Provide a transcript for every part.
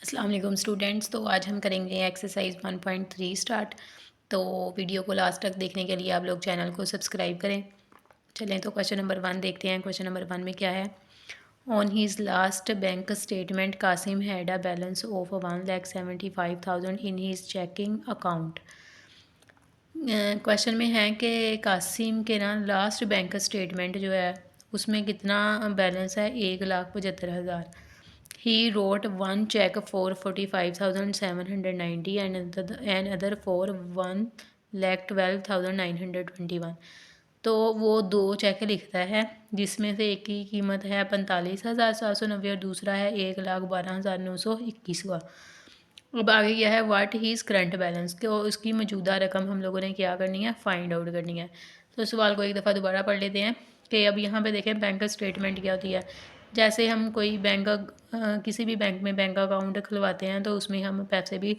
अस्सलाम वालेकुम स्टूडेंट्स। तो आज हम करेंगे एक्सरसाइज 1.3 स्टार्ट। तो वीडियो को लास्ट तक देखने के लिए आप लोग चैनल को सब्सक्राइब करें। चलें तो क्वेश्चन नंबर 1 देखते हैं। क्वेश्चन नंबर 1 में क्या है। On his last bank statement Qasim had a balance of 1,75,000 in his checking account. Question में है कि कासिम के ना लास्ट बैंक स्टेटमेंट जो है उसमें कितना बैलेंस है, 1,75,000। He wrote one check for 45,790 and another for 1,12,921। तो वो दो चेक लिखता है जिसमें से एक की कीमत है 45,790 और दूसरा है 1,12,921 का। अब आगे क्या है, व्हाट हीज़ करंट बैलेंस, तो उसकी मौजूदा रकम हम लोगों ने क्या करनी है, फाइंड आउट करनी है। तो सवाल को एक दफ़ा दोबारा पढ़ लेते हैं कि अब यहाँ पे देखें बैंक स्टेटमेंट क्या होती है। जैसे हम कोई किसी भी बैंक में बैंक अकाउंट खुलवाते हैं तो उसमें हम पैसे भी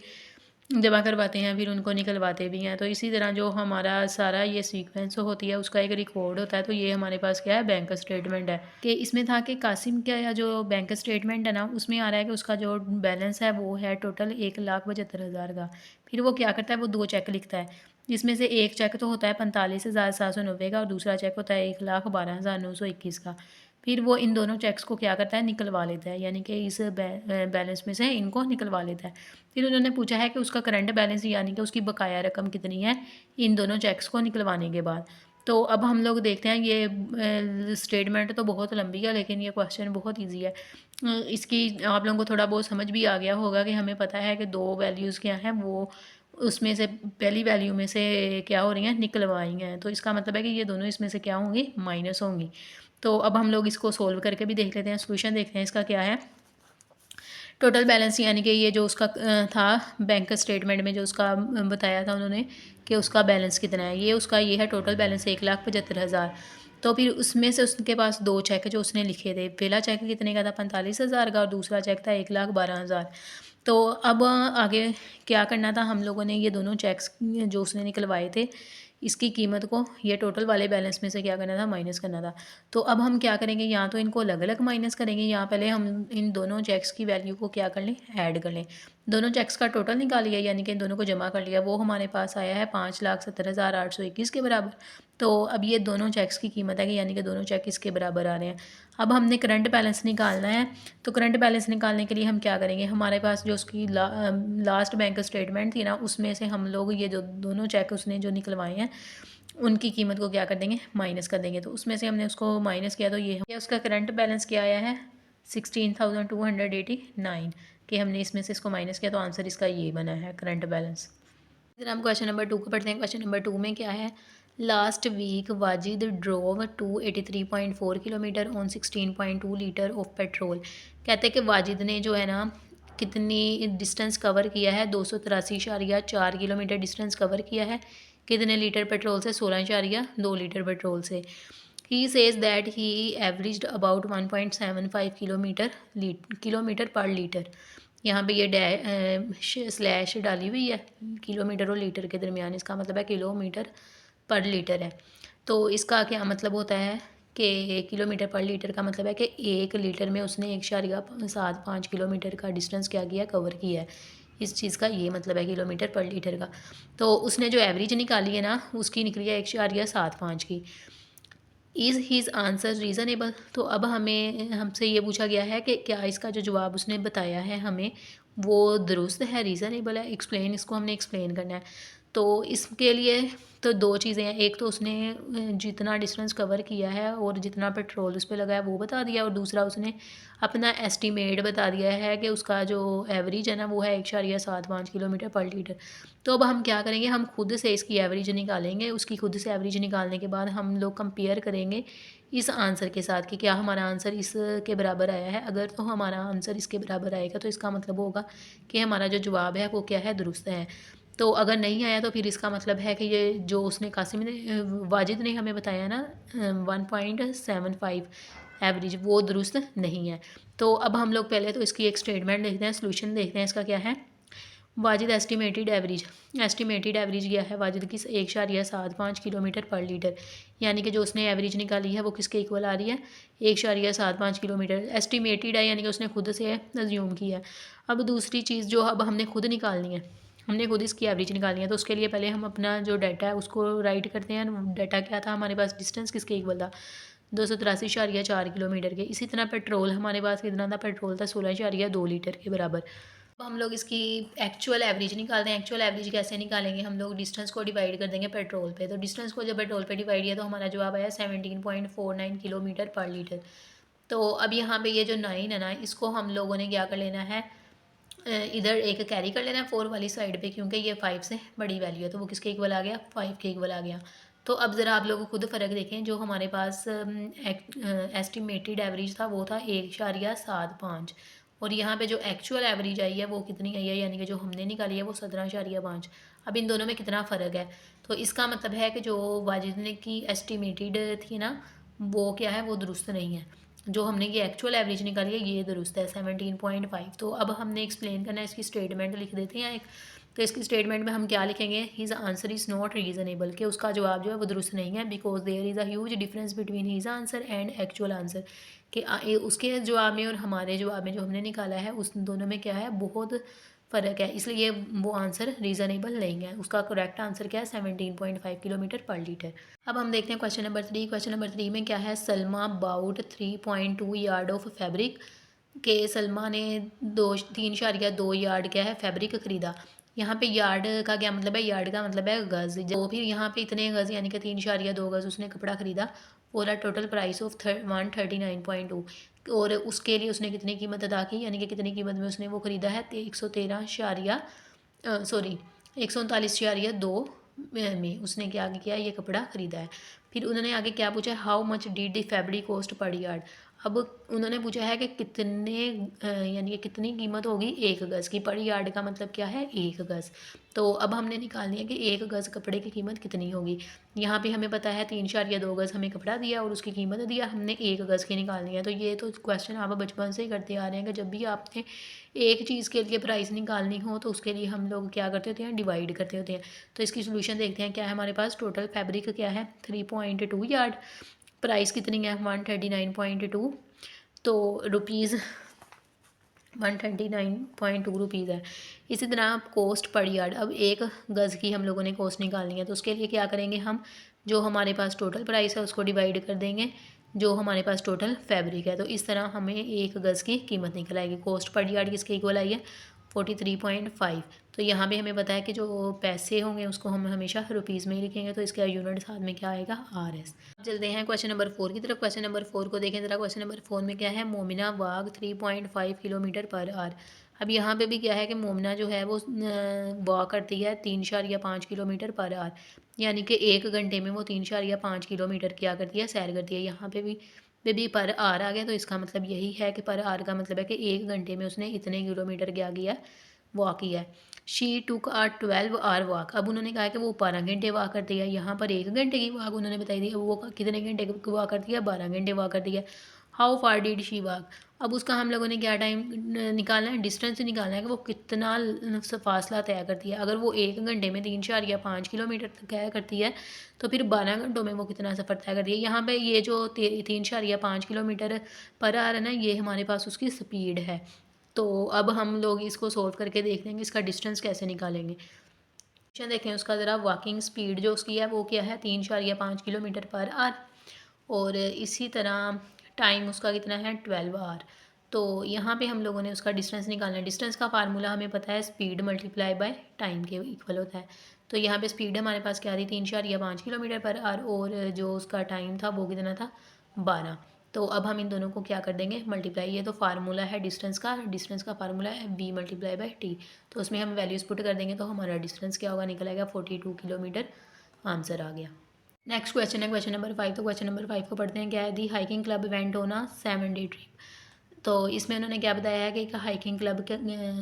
जमा करवाते हैं, फिर उनको निकलवाते भी हैं। तो इसी तरह जो हमारा सारा ये सीक्वेंस होती है उसका एक रिकॉर्ड होता है। तो ये हमारे पास क्या है, बैंक स्टेटमेंट है। कि इसमें था कि कासिम का जो बैंक स्टेटमेंट है ना उसमें आ रहा है कि उसका जो बैलेंस है वो है टोटल 1,75,000 का। फिर वो क्या करता है, वो दो चेक लिखता है जिसमें से एक चेक तो होता है 45,790 का और दूसरा चेक होता है 1,12,921 का। फिर वो इन दोनों चेक्स को क्या करता है, निकलवा लेता है, यानी कि इस बैलेंस में से इनको निकलवा लेता है। फिर उन्होंने पूछा है कि उसका करंट बैलेंस यानी कि उसकी बकाया रकम कितनी है इन दोनों चेक्स को निकलवाने के बाद। तो अब हम लोग देखते हैं, ये स्टेटमेंट तो बहुत लंबी है लेकिन ये क्वेश्चन बहुत ईजी है। इसकी आप लोगों को थोड़ा बहुत समझ भी आ गया होगा कि हमें पता है कि दो वैल्यूज़ क्या हैं, वो उसमें से पहली वैल्यू में से क्या हो रही हैं, निकलवाई हैं। तो इसका मतलब है कि ये दोनों इसमें से क्या होंगी, माइनस होंगी। तो अब हम लोग इसको सोल्व करके भी देख लेते हैं, सोल्यूशन देखते हैं इसका क्या है। टोटल बैलेंस यानी कि ये जो उसका था बैंक स्टेटमेंट में जो उसका बताया था उन्होंने कि उसका बैलेंस कितना है, ये है टोटल बैलेंस 1,75,000। तो फिर उसमें से उसके पास दो चेक जो उसने लिखे थे, पहला चेक कितने का था, 45,000 का और दूसरा चेक था 1,12,000। तो अब आगे क्या करना था, हम लोगों ने ये दोनों चेक्स जो उसने निकलवाए थे इसकी कीमत को ये टोटल वाले बैलेंस में से क्या करना था, माइनस करना था। तो अब हम क्या करेंगे, यहाँ तो इनको अलग अलग माइनस करेंगे, यहाँ पहले हम इन दोनों चेक्स की वैल्यू को क्या कर लें, ऐड कर लें। दोनों चेक्स का टोटल निकाल लिया यानी कि इन दोनों को जमा कर लिया, वो हमारे पास आया है 5,70,821 के बराबर। तो अब ये दोनों चेक्स की कीमत है कि यानी कि दोनों चेक इसके बराबर आ रहे हैं। अब हमने करंट बैलेंस निकालना है। तो करंट बैलेंस निकालने के लिए हम क्या करेंगे, हमारे पास जो उसकी लास्ट बैंक स्टेटमेंट थी ना उसमें से हम लोग ये जो दोनों चेक उसने जो निकलवाए हैं उनकी कीमत को क्या कर देंगे, माइनस कर देंगे। तो उसमें से हमने उसको माइनस किया तो ये उसका करंट बैलेंस क्या आया है, 16,289 कि हमने इसमें से इसको माइनस किया तो आंसर इसका ये बना है, करंट बैलेंस। फिर हम क्वेश्चन नंबर 2 को पढ़ते हैं। क्वेश्चन नंबर 2 में क्या है, last week Wajid drove 283.4 kilometre on 16.2 litre of petrol. कहते हैं कि वाजिद ने जो है ना कितनी डिस्टेंस कवर किया है, 283.4 किलोमीटर डिस्टेंस कवर किया है। कितने लीटर पेट्रोल से, 16.2 लीटर पेट्रोल से। He says that he averaged about 1.75 kilometre per litre. यहाँ पे ये स्लैश डाली हुई है किलोमीटर और लीटर के दरमियान, इसका मतलब है किलोमीटर पर लीटर है। तो इसका क्या मतलब होता है कि किलोमीटर पर लीटर का मतलब है कि 1 लीटर में उसने 1.75 किलोमीटर का डिस्टेंस क्या किया, कवर किया है। इस चीज़ का ये मतलब है किलोमीटर पर लीटर का। तो उसने जो एवरेज निकाली है ना उसकी निकली है 1.75 की। Is his answer reasonable. तो अब हमें हमसे ये पूछा गया है कि क्या इसका जो जवाब उसने बताया है हमें वो दुरुस्त है, रीज़नेबल है। एक्सप्लेन, इसको हमने एक्सप्लेन करना है। तो इसके लिए तो दो चीज़ें हैं, एक तो उसने जितना डिस्टेंस कवर किया है और जितना पेट्रोल उस पर लगा है वो बता दिया, और दूसरा उसने अपना एस्टीमेट बता दिया है कि उसका जो एवरेज है ना वो है 1.75 किलोमीटर पर लीटर। तो अब हम क्या करेंगे, हम खुद से इसकी एवरेज निकालेंगे। उसकी खुद से एवरेज निकालने के बाद हम लोग कंपेयर करेंगे इस आंसर के साथ कि क्या हमारा आंसर इसके बराबर आया है। अगर तो हमारा आंसर इसके बराबर आएगा तो इसका मतलब होगा कि हमारा जो जवाब है वो क्या है, दुरुस्त है। तो अगर नहीं आया तो फिर इसका मतलब है कि ये जो उसने कासिम ने वाजिद ने हमें बताया ना 1.75 एवरेज, वो दुरुस्त नहीं है। तो अब हम लोग पहले तो इसकी एक स्टेटमेंट देखते हैं, सोल्यूशन देखते हैं इसका क्या है। वाजिद एस्टिमेटेड एवरेज गया है वाजिद की 1.75 किलोमीटर पर लीटर, यानी कि जो उसने एवरेज निकाली है वो किसके इक्वल आ रही है 1.75 किलोमीटर। एस्टिमेटेड है यानी कि उसने खुद से अज्यूम किया है। अब दूसरी चीज़ जो अब हमने खुद निकालनी है, हमने खुद इसकी एवरेज निकालनी है, तो उसके लिए पहले हम अपना जो डाटा है उसको राइट करते हैं। डाटा क्या था हमारे पास, डिस्टेंस किसके इक्वल था 283.4 किलोमीटर के। इसी तरह पेट्रोल हमारे पास कितना था, पेट्रोल था 16.2 लीटर के बराबर। अब हम लोग इसकी एक्चुअल एवरेज निकालते हैं। एक्चुअल एवरेज कैसे निकालेंगे, हम लोग डिस्टेंस को डिवाइड कर देंगे पेट्रोल पे। तो डिस्टेंस को जब पेट्रोल पे डिवाइड किया तो हमारा जवाब आया 17.49 किलोमीटर पर लीटर। तो अब यहाँ पे ये जो 9 है ना, इसको हम लोगों ने क्या कर लेना है, इधर एक कैरी कर लेना है 4 वाली साइड पे, क्योंकि ये 5 से बड़ी वैल्यू है, तो वो किसके इक्वल आ गया 5 के इक्वल आ गया। तो अब ज़रा आप लोग खुद फ़र्क देखें, जो हमारे पास एस्टिमेटेड एवरेज था वो था 1.75, और यहाँ पे जो एक्चुअल एवरेज आई है वो कितनी आई है, यानी कि जो हमने निकाली है वो 17.5। अब इन दोनों में कितना फ़र्क है, तो इसका मतलब है कि जो वाजिद ने की एस्टिमेटेड थी ना, वो क्या है, वो दुरुस्त नहीं है। जो हमने ये एक्चुअल एवरेज निकाली है ये दुरुस्त है 17.5। तो अब हमने एक्सप्लेन करना है, इसकी स्टेटमेंट लिख देते हैं एक। तो इसकी स्टेटमेंट में हम क्या लिखेंगे, his answer is not reasonable, कि उसका जवाब जो है वो दुरुस्त नहीं है, because there is a huge difference between his answer and actual answer, कि उसके जवाब में और हमारे जवाब में जो हमने निकाला है उस दोनों में क्या है, बहुत फ़र्क है, इसलिए वो आंसर रीज़नेबल नहीं है। उसका करेक्ट आंसर क्या है 17.5 किलोमीटर पर लीटर। अब हम देखते हैं क्वेश्चन नंबर 3। क्वेश्चन नंबर 3 में क्या है, Salma bought 3.2 yard of fabric, के सलमा ने 3.2 यार्ड क्या है फैब्रिक खरीदा। यहाँ पे यार्ड का क्या मतलब है, यार्ड का मतलब है गज़। तो फिर यहाँ पे इतने गज़ यानी कि 3.2 गज़ उसने कपड़ा खरीदा, और टोटल प्राइस ऑफ 139.2, और उसके लिए उसने कितनी कीमत अदा की, यानी कि कितनी कीमत में उसने वो ख़रीदा है 139.2 में उसने क्या किया, ये कपड़ा ख़रीदा है। फिर उन्होंने आगे क्या पूछा, how much did the fabric cost per yard. अब उन्होंने पूछा है कि कितने यानी कि कितनी कीमत होगी एक गज़ की, पर यार्ड का मतलब क्या है एक गज़। तो अब हमने निकालनी है कि एक गज़ कपड़े की कीमत कितनी होगी। यहाँ पे हमें पता है 3.2 गज़ हमें कपड़ा दिया और उसकी कीमत दिया, हमने एक गज़ की निकालनी है। तो ये तो क्वेश्चन आप बचपन से ही करते आ रहे हैं कि जब भी आपने एक चीज़ के लिए प्राइस निकालनी हो तो उसके लिए हम लोग क्या करते होते हैं, डिवाइड करते होते हैं। तो इसकी सोल्यूशन देखते हैं क्या है हमारे पास। टोटल फैब्रिक क्या है 3.2 यार्ड, प्राइस कितनी है 139.2, तो रुपीज़ 139.2 रुपीज़ है। इसी तरह कॉस्ट पर यार्ड, अब एक गज़ की हम लोगों ने कॉस्ट निकालनी है, तो उसके लिए क्या करेंगे हम, जो हमारे पास टोटल प्राइस है उसको डिवाइड कर देंगे जो हमारे पास टोटल फैब्रिक है। तो इस तरह हमें एक गज़ की कीमत निकल आएगी। कॉस्ट पर यार्ड किसके इक्वल आई है 43.5। तो यहाँ पे हमें पता है कि जो पैसे होंगे उसको हम हमेशा रुपीज़ में ही लिखेंगे, तो इसका यूनिट साथ में क्या आएगा RS। चलते हैं क्वेश्चन नंबर 4 की तरफ। क्वेश्चन नंबर 4 को देखें ज़रा। क्वेश्चन नंबर 4 में क्या है, मोमिना वाग 3.5 किलोमीटर पर आवर। अब यहाँ पे भी क्या है कि मोमिना जो है वो वॉक करती है 3.5 किलोमीटर पर आवर, यानी कि 1 घंटे में वो 3.5 किलोमीटर क्या करती है, सैर करती है। यहाँ पे भी पर आर आ गया, तो इसका मतलब यही है कि पर आर का मतलब है कि 1 घंटे में उसने इतने किलोमीटर क्या किया, वॉक किया है। She took a 12 hour walk. अब उन्होंने कहा कि वो 12 घंटे वॉक करती है, यहाँ पर 1 घंटे की वॉक उन्होंने बताई दी, वो कितने घंटे की वॉक करती है 12 घंटे वॉक करती है। How far did she walk, अब उसका हम लोगों ने क्या टाइम निकालना है, डिस्टेंस निकालना है कि वो कितना फासला तय करती है। अगर वो 1 घंटे में 3.5 किलोमीटर तय करती है तो फिर 12 घंटों में वो कितना सफ़र तय करती है। यहाँ पे ये जो 3.5 किलोमीटर पर आवर है ना, ये हमारे पास उसकी स्पीड है। तो अब हम लोग इसको सोल्व करके देख लेंगे इसका डिस्टेंस कैसे निकालेंगे। देखें उसका ज़रा, वॉकिंग स्पीड जो उसकी है वो क्या है 3.5 किलोमीटर पर आवर, और इसी तरह टाइम उसका कितना है 12 आवर। तो यहाँ पे हम लोगों ने उसका डिस्टेंस निकालना है। डिस्टेंस का फार्मूला हमें पता है, स्पीड मल्टीप्लाई बाय टाइम के इक्वल होता है। तो यहाँ पे स्पीड हमारे पास क्या थी 3.5 किलोमीटर पर आवर, और जो उसका टाइम था वो कितना था 12। तो अब हम इन दोनों को क्या कर देंगे, मल्टीप्लाई। ये तो फार्मूला है डिस्टेंस का फार्मूला है v मल्टीप्लाई बाय टी। तो उसमें हम वैल्यूज़ पुट कर देंगे तो हमारा डिस्टेंस क्या होगा, निकल आएगा 42 किलोमीटर। आंसर आ गया। नेक्स्ट क्वेश्चन है क्वेश्चन नंबर 5। तो क्वेश्चन नंबर 5 को पढ़ते हैं। क्या है, the hiking club went on a 7-day trip. तो इसमें उन्होंने क्या बताया है कि एक हाइकिंग क्लब के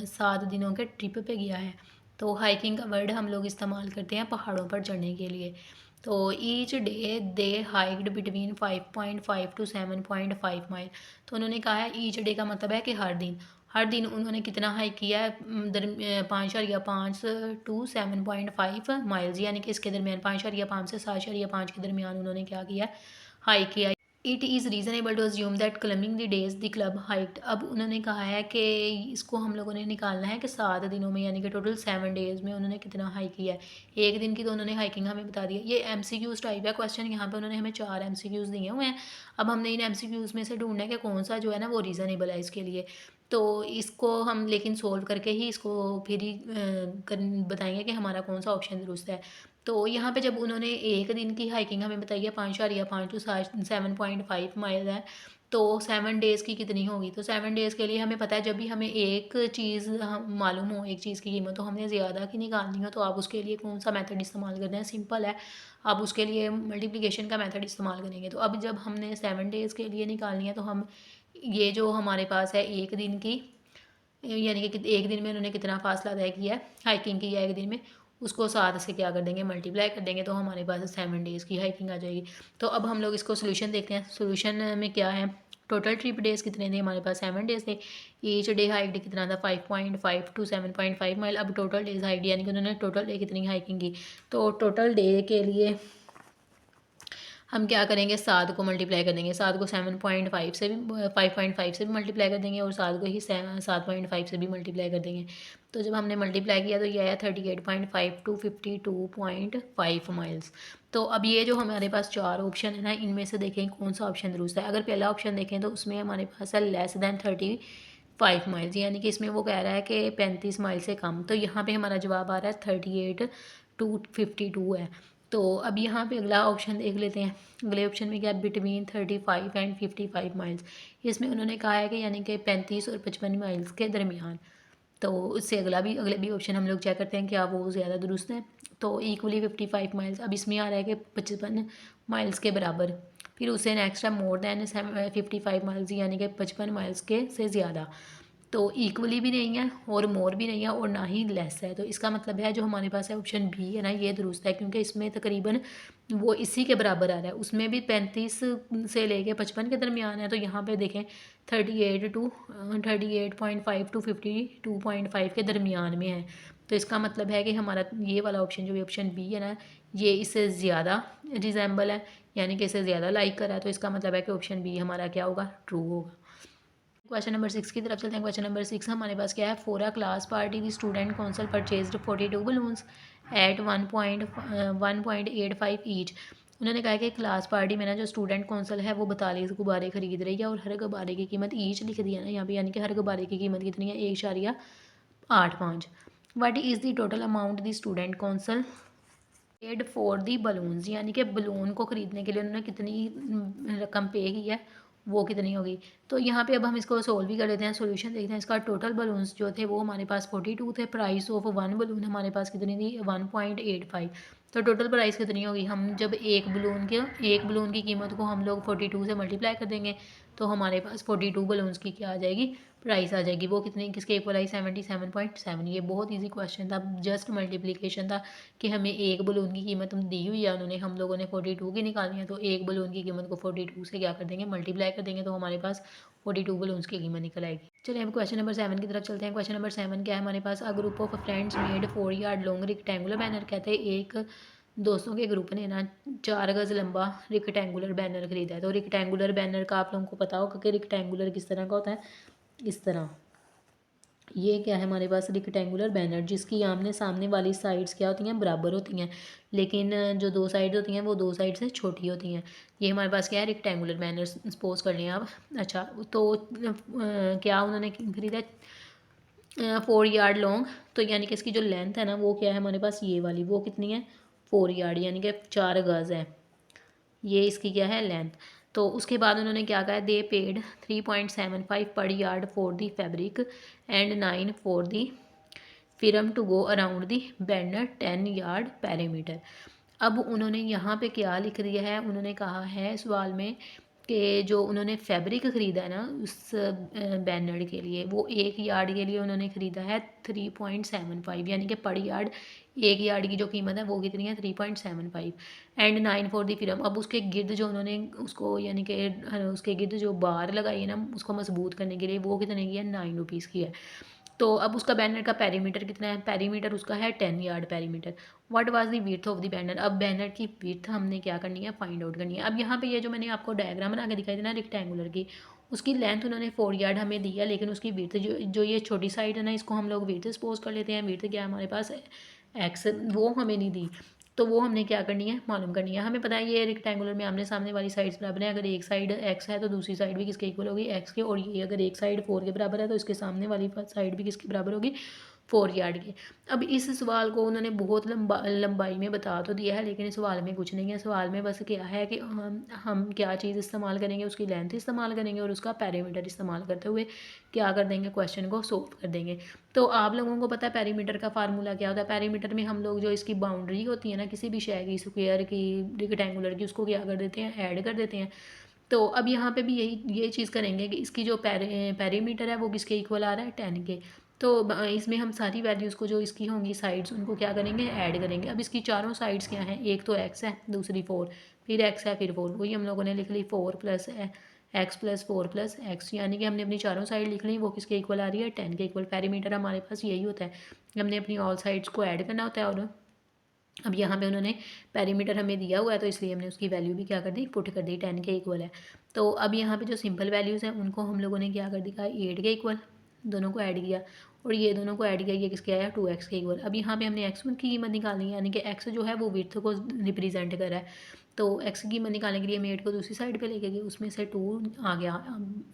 7 दिनों के ट्रिप पे गया है। तो हाइकिंग का वर्ड हम लोग इस्तेमाल करते हैं पहाड़ों पर चढ़ने के लिए। तो each day they hiked between 5.5 to 7.5 mile. तो उन्होंने कहा है ईच डे का मतलब है कि हर दिन, हर दिन उन्होंने कितना हाइक किया है, 5.5 टू 7.5 माइल्स, यानी कि इसके दरमियान 5.5 से 7.5 के दरमियान उन्होंने क्या किया, हाइक किया। It is reasonable to assume that clubbing the days the club hiked. अब उन्होंने कहा है कि इसको हम लोगों ने निकालना है कि 7 दिनों में, यानी कि टोटल 7 डेज़ में उन्होंने कितना हाइक किया है। एक दिन की तो उन्होंने हाइकिंग हमें बता दी है। ये MCQs टाइप है क्वेश्चन, यहाँ पे उन्होंने हमें 4 MCQs दिए हुए हैं। अब हमने इन MCQs में से ढूंढना है कि कौन सा जो है ना वो रीज़नेबल है इसके लिए। तो इसको हम लेकिन सोल्व करके ही इसको फिर ही बताएंगे कि हमारा कौन सा ऑप्शन दुरुस्त है। तो यहाँ पे जब उन्होंने एक दिन की हाइकिंग हमें बताई है 5.5 टू 7.5 माइल है, तो 7 डेज़ की कितनी होगी। तो 7 डेज़ के लिए हमें पता है, जब भी हमें एक चीज़ मालूम हो, एक चीज़ की कीमत, तो हमने ज़्यादा की निकालनी हो, तो आप उसके लिए कौन सा मेथड इस्तेमाल करना है, सिंपल है, आप उसके लिए मल्टीप्लिकेशन का मेथड इस्तेमाल करेंगे। तो अब जब हमने 7 डेज़ के लिए निकालनी है, तो हम ये जो हमारे पास है एक दिन की, यानी कि एक दिन में उन्होंने कितना फासला तय किया है, हाइकिंग की है एक दिन में, उसको 7 से क्या कर देंगे, मल्टीप्लाई कर देंगे, तो हमारे पास 7 डेज़ की हाइकिंग आ जाएगी। तो अब हम लोग इसको सोल्यूशन देखते हैं। सोल्यूशन में क्या है, टोटल ट्रिप डेज़ कितने थे हमारे पास, 7 डेज़ थे। ईच डे हाइक कितना था, 5.5 टू 7.5 माइल। अब टोटल डेज हाइक यानी कि उन्होंने टोटल डे कितनी हाइकिंग की, तो टोटल डे के लिए हम क्या करेंगे, 7 को मल्टीप्लाई कर देंगे, 7 को 7.5 से भी 5.5 से भी मल्टीप्लाई कर देंगे, और 7 को ही 7.5 से भी मल्टीप्लाई कर देंगे। तो जब हमने मल्टीप्लाई किया तो ये आया 38.5 टू 52.5 माइल्स। तो अब ये जो हमारे पास 4 ऑप्शन है ना, इनमें से देखें कौन सा ऑप्शन दुरुस्त है। अगर पहला ऑप्शन देखें तो उसमें हमारे पास है लेस दैन 35 माइल्स, यानी कि इसमें वो कह रहा है कि 35 माइल से कम। तो यहाँ पे हमारा जवाब आ रहा है 38 टू 52 है। तो अब यहाँ पे अगला ऑप्शन देख लेते हैं। अगले ऑप्शन में क्या है, बिटवीन 35 एंड 55 माइल्स। इसमें उन्होंने कहा है कि यानी कि 35 और 55 माइल्स के दरमियान। तो उससे अगले भी ऑप्शन हम लोग चेक करते हैं क्या वो ज़्यादा दुरुस्त है। तो इक्वली 55 माइल्स, अब इसमें आ रहा है कि 55 माइल्स के बराबर। फिर उससे नेक्स्ट है मोर दैन 55 माइल्स, यानी कि 55 माइल्स के से ज़्यादा। तो इक्वली भी नहीं है और मोर भी नहीं है और ना ही लेस है। तो इसका मतलब है जो हमारे पास है ऑप्शन बी है ना, ये दुरुस्त है, क्योंकि इसमें तकरीबन वो इसी के बराबर आ रहा है। उसमें भी 35 से लेके 55 के दरमियान है, तो यहाँ पे देखें 38.5 टू 52.5 के दरमियान में है। तो इसका मतलब है कि हमारा ये वाला ऑप्शन जो भी ऑप्शन बी है ना, ये इससे ज़्यादा रिजेंबल है, यानी कि इसे ज़्यादा लाइक कर रहा है। तो इसका मतलब है कि ऑप्शन बी हमारा क्या होगा, ट्रू होगा। क्वेश्चन नंबर 6 की तरफ चलते हैं। क्वेश्चन नंबर 6 हमारे पास क्या है, for a class party the student council purchased 42 balloons at 1.85 each. उन्होंने कहा कि क्लास पार्टी में ना जो स्टूडेंट काउंसिल है वो 42 गुब्बारे खरीद रही है, और हर गुब्बारे की कीमत ईच लिख दी है ना यहाँ पे, यानी कि हर गुब्बारे की कीमत कितनी है, 1.85। What is the total amount the student council paid for the balloons, यानी कि बलून को ख़रीदने के लिए उन्होंने कितनी रकम पे की है, वो कितनी होगी। तो यहाँ पे अब हम इसको सोल्व भी कर लेते हैं, सॉल्यूशन देखते हैं। इसका टोटल बलून्स जो थे वो हमारे पास 42 थे, प्राइस ऑफ 1 बलून हमारे पास कितनी थी, 1.85। तो टोटल प्राइस कितनी होगी, हम जब एक बलून की कीमत को हम लोग 42 से मल्टीप्लाई कर देंगे, तो हमारे पास 42 बलून्स की क्या आ जाएगी, प्राइस आ जाएगी। वो कितनी, किसके इक्वल आई, 77.7। ये बहुत ईजी क्वेश्चन था, जस्ट मल्टीप्लिकेशन था कि हमें एक बलून की कीमत दी हुई है उन्होंने, हम लोगों ने 42 की निकालनी है, तो एक बलून की कीमत को 42 से क्या कर देंगे, मल्टीप्लाई कर देंगे, तो हमारे पास 42 बलून्स की कीमत निकल आएगी। चलिए अब क्वेश्चन नंबर 7 की तरफ चलते हैं। क्वेश्चन नंबर 7 क्या है हमारे पास, a group of friends made 4 yard long rectangular banner. कहते हैं एक दोस्तों के ग्रुप ने ना 4 गज़ लंबा रिक्टेंगुलर बैनर खरीदा है। तो रिक्टेंगुलर बैनर का आप लोगों को पता होगा कि रिक्टेंगुलर किस तरह का होता है, इस तरह। ये क्या है हमारे पास, रिक्टेंगुलर बैनर, जिसकी आमने सामने वाली साइड्स क्या होती हैं, बराबर होती हैं, लेकिन जो 2 साइड्स होती हैं वो 2 साइड से छोटी होती हैं। ये हमारे पास क्या है, रिक्टेंगुलर बैनर, सपोज कर लें आप। अच्छा, तो क्या उन्होंने खरीदा, 4 यार्ड लॉन्ग। तो यानी कि इसकी जो लेंथ है ना वो क्या है हमारे पास, ये वाली, वो कितनी है, 4 यार्ड, यानी कि 4 गज़ है, ये इसकी क्या है, लेंथ। तो उसके बाद उन्होंने क्या कहा, दे paid 3.75 per yard for the fabric and 9 for the trim to go around the banner 10 yard perimeter. अब उन्होंने यहाँ पे क्या लिख दिया है, उन्होंने कहा है सवाल में कि जो उन्होंने फैब्रिक ख़रीदा है ना उस बैनर के लिए, वो 1 यार्ड के लिए उन्होंने ख़रीदा है 3.75, यानी कि पर यार्ड 1 यार्ड की जो कीमत है वो कितनी है 3.75 एंड 9 फॉर द फिल्म। अब उसके गिर्द जो उन्होंने उसको यानी कि उसके गिर्द जो बार लगाई है ना उसको मजबूत करने के लिए, वो कितने की है 9 रुपीज़ की है। तो अब उसका बैनर का पेरीमीटर कितना है, पेरीमीटर उसका है 10 yard perimeter. What was the width of the banner, अब बैनर की विड्थ हमने क्या करनी है फाइंड आउट करनी है। अब यहाँ पे ये जो मैंने आपको डायग्राम बना के दिखाई थी ना रेक्टेंगुलर की, उसकी लेंथ उन्होंने 4 यार्ड हमें दी है, लेकिन उसकी विड्थ जो ये छोटी साइड है ना इसको हम लोग विड्थ सपोज कर लेते हैं। विड्थ क्या है हमारे पास एक्स, वो हमें नहीं दी, तो वो हमने क्या करनी है मालूम करनी है। हमें पता है ये रेक्टेंगुलर में आमने सामने वाली साइड्स बराबर है, अगर एक साइड एक्स है तो दूसरी साइड भी किसके इक्वल होगी एक्स के, और ये अगर एक साइड 4 के बराबर है तो इसके सामने वाली साइड भी किसके बराबर होगी 4 यार्ड के। अब इस सवाल को उन्होंने बहुत लंबाई में बता तो दिया है, लेकिन इस सवाल में कुछ नहीं है। सवाल में बस क्या है कि हम क्या चीज़ इस्तेमाल करेंगे, उसकी लेंथ इस्तेमाल करेंगे और उसका पेरीमीटर इस्तेमाल करते हुए क्या कर देंगे क्वेश्चन को सोल्व कर देंगे। तो आप लोगों को पता है पेरीमीटर का फार्मूला क्या होता है। पेरीमीटर में हम लोग जो इसकी बाउंड्री होती है ना किसी भी शय की, स्क्वायर की, रेक्टेंगुलर की, उसको क्या कर देते हैं ऐड कर देते हैं। तो अब यहाँ पे भी ये चीज़ करेंगे कि इसकी जो पेरीमीटर है वो किसके इक्वल आ रहा है 10 के। तो इसमें हम सारी वैल्यूज़ को जो इसकी होंगी साइड्स उनको क्या करेंगे ऐड करेंगे। अब इसकी चारों साइड्स क्या हैं, एक तो एक्स है, दूसरी 4, फिर एक्स है, फिर 4, वही हम लोगों ने लिख ली 4 plus x plus 4 plus x, यानी कि हमने अपनी चारों साइड लिख ली, वो किसके इक्वल आ रही है 10 के इक्वल। पेरीमीटर हमारे पास यही होता है, हमने अपनी ऑल साइड्स को ऐड करना होता है। और अब यहाँ पे उन्होंने पेरीमीटर हमें दिया हुआ है तो इसलिए हमने उसकी वैल्यू भी क्या कर दी पुट कर दी 10 के इक्वल है। तो अब यहाँ पे जो सिंपल वैल्यूज़ हैं उनको हम लोगों ने क्या कर दिया 8 के इक्वल, दोनों को ऐड किया, और ये दोनों को ऐड किया, ये किसके आया 2x के इक्वल। अब यहाँ पे हमने x1 की कीमत निकालनी है, यानी कि x जो है वो विड्थ को रिप्रेजेंट कर रहा है। तो x की कीमत निकालने के लिए हम 8 को दूसरी साइड पे लेके गए, उसमें से 2 आ गया,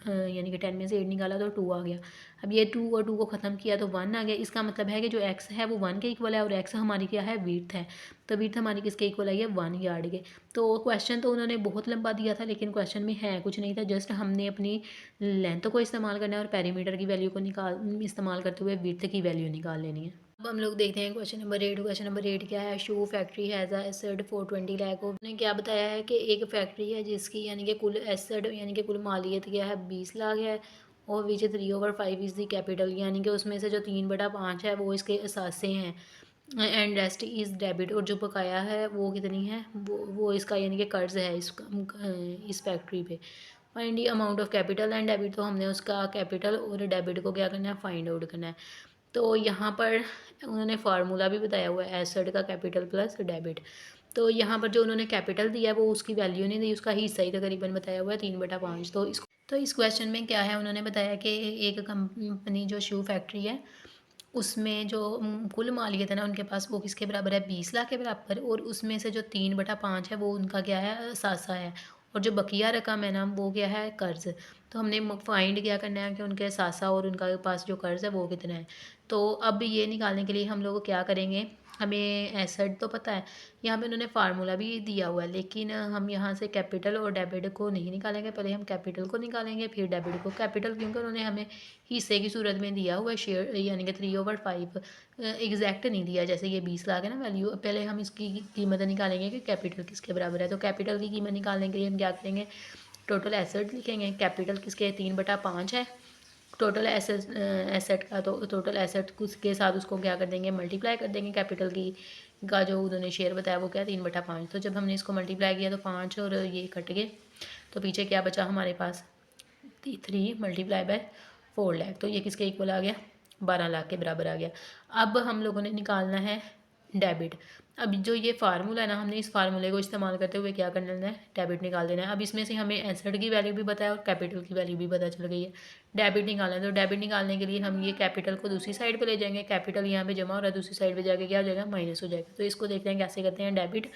यानी कि 10 में से 8 निकाला तो 2 आ गया। अब ये 2 और 2 को ख़त्म किया तो 1 आ गया। इसका मतलब है कि जो x है वो 1 के इक्वल है और x हमारी क्या है विड्थ है। तो विड्थ हमारी किसके इक्वल आई है 1 यार्ड के। तो क्वेश्चन तो उन्होंने बहुत लंबा दिया था, लेकिन क्वेश्चन में है कुछ नहीं था, जस्ट हमने अपनी लेंथ को इस्तेमाल करना है और पेरीमीटर की वैल्यू को इस्तेमाल करते हुए विड्थ की वैल्यू निकाल लेनी है। अब हम लोग देखते हैं क्वेश्चन नंबर 8। क्वेश्चन नंबर 8 क्या है, shoe factory has asset 420 lakh of. ने क्या बताया है कि एक फैक्ट्री है जिसकी यानी कि कुल एसेट यानी कि कुल मालियत क्या है 20 लाख है, और विच 3/5 इज़ दी कैपिटल, यानी कि उसमें से जो 3/5 है वो इसके असासे हैं, एंड रेस्ट इज़ डेबिट, और जो बकाया है वो कितनी है वो इसका यानी कि कर्ज है इस फैक्ट्री पे। Find the amount of capital and debit, तो हमने उसका कैपिटल और डेबिट को क्या करना है फाइंड आउट करना है। तो यहाँ पर उन्होंने फार्मूला भी बताया हुआ है एसेट का कैपिटल प्लस डेबिट। तो यहाँ पर जो उन्होंने कैपिटल दिया है वो उसकी वैल्यू नहीं दी, उसका हिस्सा ही तकरीबन बताया हुआ है 3/5। तो इस क्वेश्चन में क्या है उन्होंने बताया कि एक कंपनी जो शू फैक्ट्री है उसमें जो कुल मालियत है ना उनके पास वो किसके बराबर है 20 लाख के बराबर, और उसमें से जो 3/5 है वो उनका क्या है सासा है, और जो बकिया रकम है ना वो क्या है कर्ज। तो हमने फाइंड क्या करना है कि उनके सासा और उनका पास जो कर्ज है वो कितना है। तो अब ये निकालने के लिए हम लोग क्या करेंगे, हमें एसेट तो पता है, यहाँ पे उन्होंने फार्मूला भी दिया हुआ है, लेकिन हम यहाँ से कैपिटल और डेबिट को नहीं निकालेंगे, पहले हम कैपिटल को निकालेंगे फिर डेबिट को। कैपिटल क्योंकि उन्होंने हमें हिस्से की सूरत में दिया हुआ है शेयर, यानी कि 3/5 एग्जैक्ट नहीं दिया, जैसे ये 20 लाख है ना वैल्यू। पहले हम इसकी कीमत निकालेंगे कि कैपिटल किसके बराबर है। तो कैपिटल की कीमत निकालने के लिए हम क्या करेंगे, टोटल एसेट लिखेंगे, कैपिटल किसके 3/5 है टोटल एसेट का, तो टोटल एसेट के साथ उसको क्या कर देंगे मल्टीप्लाई कर देंगे। कैपिटल की का जो उन्होंने शेयर बताया वो क्या 3/5। तो जब हमने इसको मल्टीप्लाई किया तो 5 और ये कट गए, तो पीछे क्या बचा हमारे पास 3 × 4 लाख, तो ये किसके इक्वल आ गया 12 लाख के बराबर आ गया। अब हम लोगों ने निकालना है डेबिट। अब जो ये फार्मूला है ना हमने इस फार्मूले को इस्तेमाल करते हुए क्या कर लेना है डेबिट निकाल देना है। अब इसमें से हमें एसेट की वैल्यू भी पता है और कैपिटल की वैल्यू भी पता चल गई है। डेबिट निकालना है, तो डेबिट निकालने के लिए हम ये कैपिटल को दूसरी साइड पे ले जाएंगे, कैपिटल यहाँ पे जमा हो रहा है, दूसरी साइड पे जाके क्या हो जाएगा माइनस हो जाएगा। तो इसको देखते हैं कैसे करते हैं डेबिट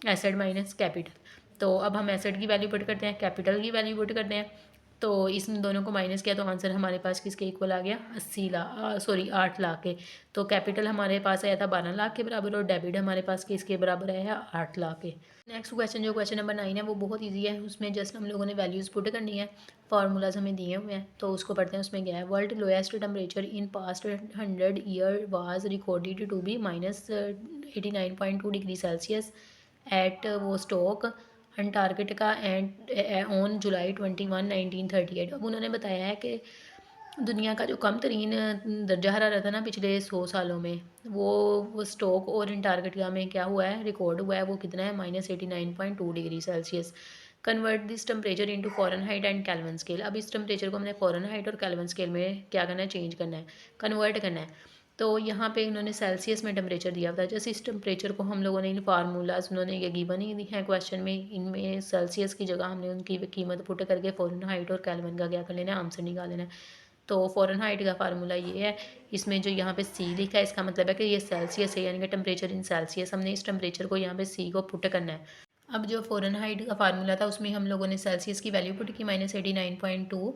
एसेट माइनस कैपिटल। तो अब हम एसेट की वैल्यू पुट करते हैं, कैपिटल की वैल्यू पुट करते हैं, तो इन दोनों को माइनस किया तो आंसर हमारे पास किसके इक्वल आ गया 8 लाख के। तो कैपिटल हमारे पास आया था 12 लाख के बराबर और डेबिट हमारे पास किसके बराबर आया 8 लाख के। नेक्स्ट क्वेश्चन जो क्वेश्चन नंबर 9 है वो बहुत ईजी है, उसमें जस्ट हम लोगों ने वैल्यूज़ पुट करनी है, फार्मूलाज हमें दिए हुए हैं तो उसको पढ़ते हैं। उसमें क्या है, world lowest temperature in past 100 year was recorded to be -89.2 degree Celsius at Vostok Antarctica and on July 21, 1938। अब उन्होंने बताया है कि दुनिया का जो कम तरीन दर्जा हरारत है ना पिछले 100 सालों में, वो स्टोक और अंटार्कटिका में क्या हुआ है, रिकॉर्ड हुआ है। वो कितना है, -89.2 degree Celsius. Convert this temperature into Fahrenheit and kelvin scale. अब इस टेम्परेचर को हमने फ़ारेनहाइट और केल्विन स्केल में क्या करना है, चेंज करना है, कन्वर्ट करना है। तो यहाँ पे उन्होंने सेल्सियस में टेम्परेचर दिया हुआ था। जैसे इस टेम्परेचर को हम लोगों ने इन फार्मूलाज उन्होंने ये गिवन ही दी हैं क्वेश्चन में, इनमें सेल्सियस की जगह हमने उनकी कीमत पुट करके फ़ारेनहाइट और केल्विन का क्या कर लेना है, आंसर निकाल लेना है। तो फ़ारेनहाइट का फार्मूला ये है, इसमें जो यहाँ पे सी लिखा है इसका मतलब है कि ये सेल्सियस है, यानी कि टेम्परेचर इन सेल्सियस। हमने इस टेम्परेचर को यहाँ पे सी को पुट करना है। अब जो फ़ारेनहाइट का फार्मूला था उसमें हम लोगों ने सेल्सियस की वैल्यू पुट की -89.2।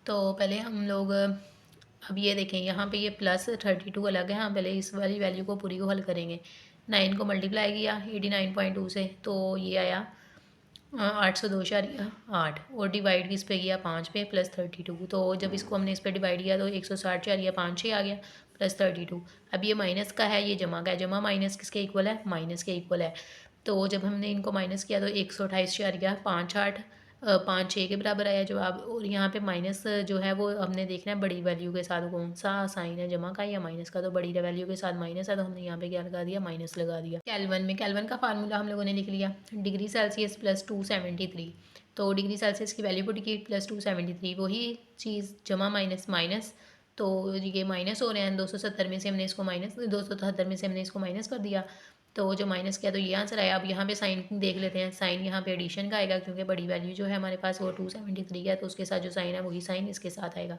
तो पहले हम लोग अब ये देखें यहाँ पे ये +32 अलग है। हम पहले इस वाली वैल्यू को पूरी को हल करेंगे। 9 को मल्टीप्लाई किया 89.2 से, तो ये आया 802.8, और डिवाइड किस पे किया, 5 पे, +32। तो जब इसको हमने इस पे डिवाइड किया तो 160.5 आ गया, +32। अब ये माइनस का है, ये जमा का है, जमा माइनस किसके इक्वल है, माइनस के इक्वल है। तो जब हमने इनको माइनस किया तो 128.58 5 6 के बराबर आया जवाब। और यहाँ पे माइनस जो है वो हमने देखना है बड़ी वैल्यू के साथ कौन सा साइन है, जमा का या माइनस का। तो बड़ी वैल्यू के साथ माइनस है, तो हमने यहाँ पे क्या लगा दिया, माइनस लगा दिया। कैल्विन का फार्मूला हम लोगों ने लिख लिया, डिग्री सेल्सियस +273। तो डिग्री सेल्सियस की वैल्यू पुट की +273, वही चीज़ जमा माइनस माइनस। तो ये माइनस हो रहे हैं, 270 में से हमने इसको माइनस 273 में से हमने इसको माइनस कर दिया। तो जो माइनस किया तो ये आंसर आया। अब यहाँ पे साइन देख लेते हैं, साइन यहाँ पे एडिशन का आएगा, क्योंकि बड़ी वैल्यू जो है हमारे पास वो 273 है, तो उसके साथ जो साइन है वही साइन इसके साथ आएगा।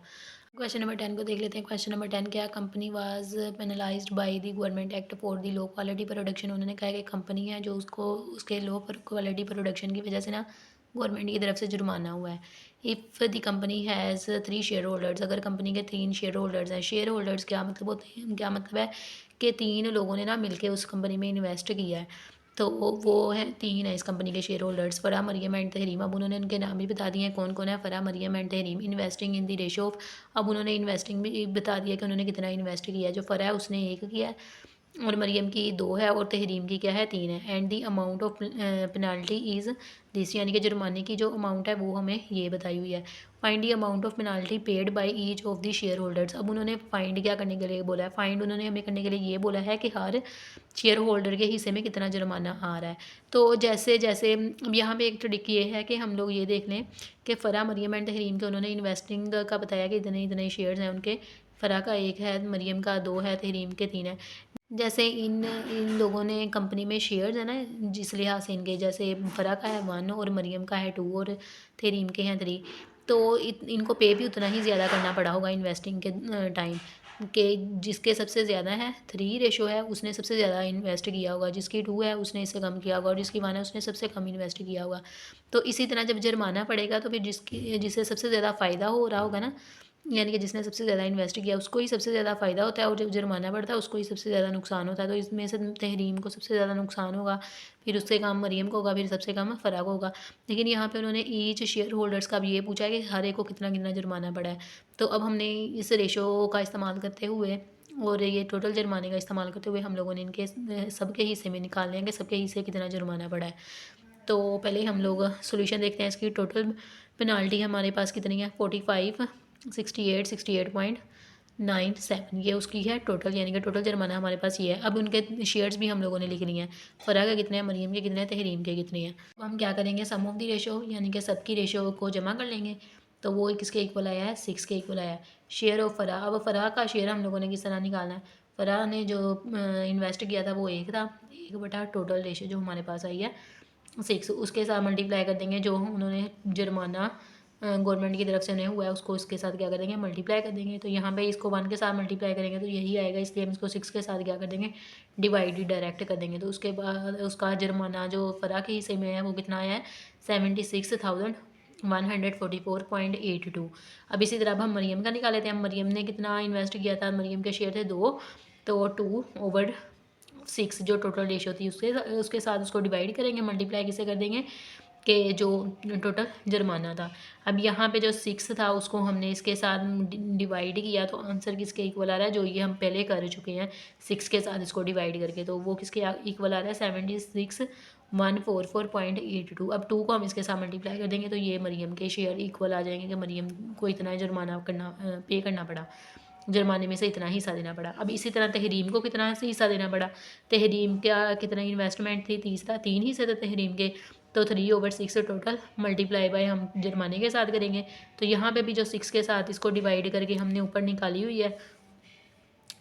क्वेश्चन नंबर 10 को देख लेते हैं। क्वेश्चन नंबर 10 क्या, company was penalised by the government act for the low quality production. उन्होंने कहा कि कंपनी है जो उसको उसके लो क्वालिटी प्रोडक्शन की वजह से ना गवर्नमेंट की तरफ से जुर्माना हुआ है। If the company has 3 share holders, अगर कंपनी के 3 शेयर होल्डर्स हैं। शेयर होल्डर्स क्या मतलब होते हैं, क्या मतलब है कि 3 लोगों ने ना मिलके उस कंपनी में इन्वेस्ट किया है। तो वो है 3 है इस कंपनी के shareholders, Farah, Mariam and Tahreem. अब उन्होंने उनके नाम भी बता दिए हैं कौन कौन है, Farah, Mariam and Tahreem. Investing in the ratio of, अब उन्होंने इन्वेस्टिंग भी बता दिया कि उन्होंने कितना इन्वेस्ट किया है। जो फ़रा है उसने 1 किया है, और मरियम की 2 है, और तहरीम की क्या है, 3 है। And the amount of penalty is this, यानी कि जुर्माने की जो अमाउंट है वो हमें ये बताई हुई है। Find the amount of penalty paid by each of the share holders. अब उन्होंने फाइंड क्या करने के लिए बोला है, फाइंड उन्होंने हमें करने के लिए ये बोला है कि हर शेयर होल्डर के हिस्से में कितना जुर्माना आ रहा है। तो जैसे जैसे अब यहाँ पे एक ट्रिक ये है कि हम लोग ये देख लें कि फ़रा, मरियम एंड तहरीम के उन्होंने इन्वेस्टिंग का बताया कि इतने इतने शेयर्स हैं उनके। फ़रा का 1 है, मरियम का 2 है, तहरीम के 3 है। जैसे इन इन लोगों ने कंपनी में शेयर्स है ना, जिस लिहाज से इनके, जैसे फ़रा का है 1 और मरियम का है 2 और तहरीम के हैं 3। तो इनको पे भी उतना ही ज़्यादा करना पड़ा होगा इन्वेस्टिंग के टाइम के। जिसके सबसे ज़्यादा है 3 रेशो है उसने सबसे ज़्यादा इन्वेस्ट किया होगा, जिसकी 2 है उसने इससे कम किया होगा, और जिसकी 1 है उसने सबसे कम इन्वेस्ट किया होगा। तो इसी तरह जब जुर्माना पड़ेगा तो फिर जिससे सबसे ज़्यादा फ़ायदा हो रहा होगा ना, यानी कि जिसने सबसे ज़्यादा इन्वेस्ट किया उसको ही सबसे ज़्यादा फ़ायदा होता है, और जब जुर्माना बढ़ता है उसको ही सबसे ज़्यादा नुकसान होता है। तो इसमें से तहरीम को सबसे ज़्यादा नुकसान होगा, फिर उससे कम मरियम को होगा, फिर सबसे कम फ़रा को होगा। लेकिन यहाँ पे उन्होंने ईच शेयर होल्डर्स का भी ये पूछा है कि हर एक को कितना कितना जुर्माना पड़ा है। तो अब हमने इस रेशो का इस्तेमाल करते हुए और ये टोटल जुर्माने का इस्तेमाल करते हुए हम लोगों ने इनके सबके हिस्से में निकालने हैं कि सबके हिस्से कितना जुर्माना पड़ा है। तो पहले हम लोग सोल्यूशन देखते हैं। इसकी टोटल पेनाल्टी हमारे पास कितनी है, 45, 68, 68.97, ये उसकी है टोटल, यानी कि टोटल जुर्माना हमारे पास ये है। अब उनके शेयर्स भी हम लोगों ने लिख लिए हैं, फ़रा के कितने हैं, मरियम के कितने हैं, तहरीम के कितने हैं। तो हम क्या करेंगे, सम ऑफ द रेशो, यानी कि सबकी रेशो को जमा कर लेंगे। तो वो किसके इक्वल आया है, 6 के इक्वल आया है। शेयर ऑफ फ़रा, अब फ़रा का शेयर हम लोगों ने किस तरह निकालना है। फ़रा ने जो इन्वेस्ट किया था वो 1 था, 1 बटा टोटल रेशो जो हमारे पास आई है 6, उसके साथ मल्टीप्लाई कर देंगे जो उन्होंने जुर्माना गवर्नमेंट की तरफ से उन्हें हुआ है उसको उसके साथ क्या कर देंगे, मल्टीप्लाई कर देंगे। तो यहाँ पे इसको 1 के साथ मल्टीप्लाई करेंगे तो यही आएगा, इसलिए हम इसको 6 के साथ क्या कर देंगे, डिवाइड डायरेक्ट कर देंगे। तो उसके बाद उसका जुर्माना जो फ़रा के हिस्से में है वो कितना आया है, 76,144.82। अब इसी तरह अब हम मरियम का निकाल लेते हैं। मरियम ने कितना इन्वेस्ट किया था, मरियम के शेयर थे 2, तो 2/6 जो टोटल रेशो थी उसके साथ उसको डिवाइड करेंगे, मल्टीप्लाई किसे कर देंगे, के जो टोटल जुर्माना था। अब यहाँ पे जो 6 था उसको हमने इसके साथ डिवाइड किया तो आंसर किसके इक्वल आ रहा है, जो ये हम पहले कर चुके हैं 6 के साथ इसको डिवाइड करके, तो वो किसके इक्वल आ रहा है 76,144.82। अब 2 को हम इसके साथ मल्टीप्लाई कर देंगे तो ये मरियम के शेयर इक्वल आ जाएंगे कि मरियम को इतना जुर्माना पे करना पड़ा, जुर्माने में से इतना हिस्सा देना पड़ा। अब इसी तरह तहरीम को कितना से हिस्सा देना पड़ा, तहरीम का कितना इन्वेस्टमेंट थी, तीसरा 3 हिस्से थे तहरीम के, तो 3/6 टोटल मल्टीप्लाई बाय हम जुर्माने के साथ करेंगे। तो यहाँ पे भी जो 6 के साथ इसको डिवाइड करके हमने ऊपर निकाली हुई है,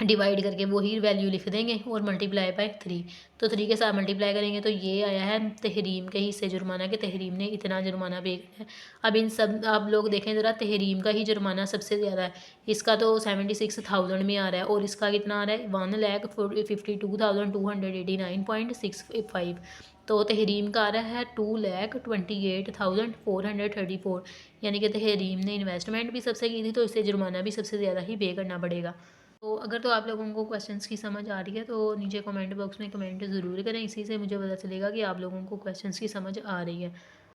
डिवाइड करके वही वैल्यू लिख देंगे और मल्टीप्लाई बाय 3, तो 3 के साथ मल्टीप्लाई करेंगे तो ये आया है तहरीम के हिस्से जुर्माना के, तहरीम ने इतना जुर्माना पे करना है। अब इन सब आप लोग देखें ज़रा, तहरीम का ही जुर्माना सबसे ज़्यादा है, इसका तो 76,000 में आ रहा है और इसका कितना आ रहा है 1,52,289.65। तो तहरीम का आ रहा है 2,28,434, यानी कि तहरीम ने इन्वेस्टमेंट भी सबसे की थी तो इससे जुर्माना भी सबसे ज़्यादा ही पे करना पड़ेगा। तो अगर तो आप लोगों को क्वेश्चंस की समझ आ रही है तो नीचे कमेंट बॉक्स में कमेंट ज़रूर करें, इसी से मुझे पता चलेगा कि आप लोगों को क्वेश्चंस की समझ आ रही है।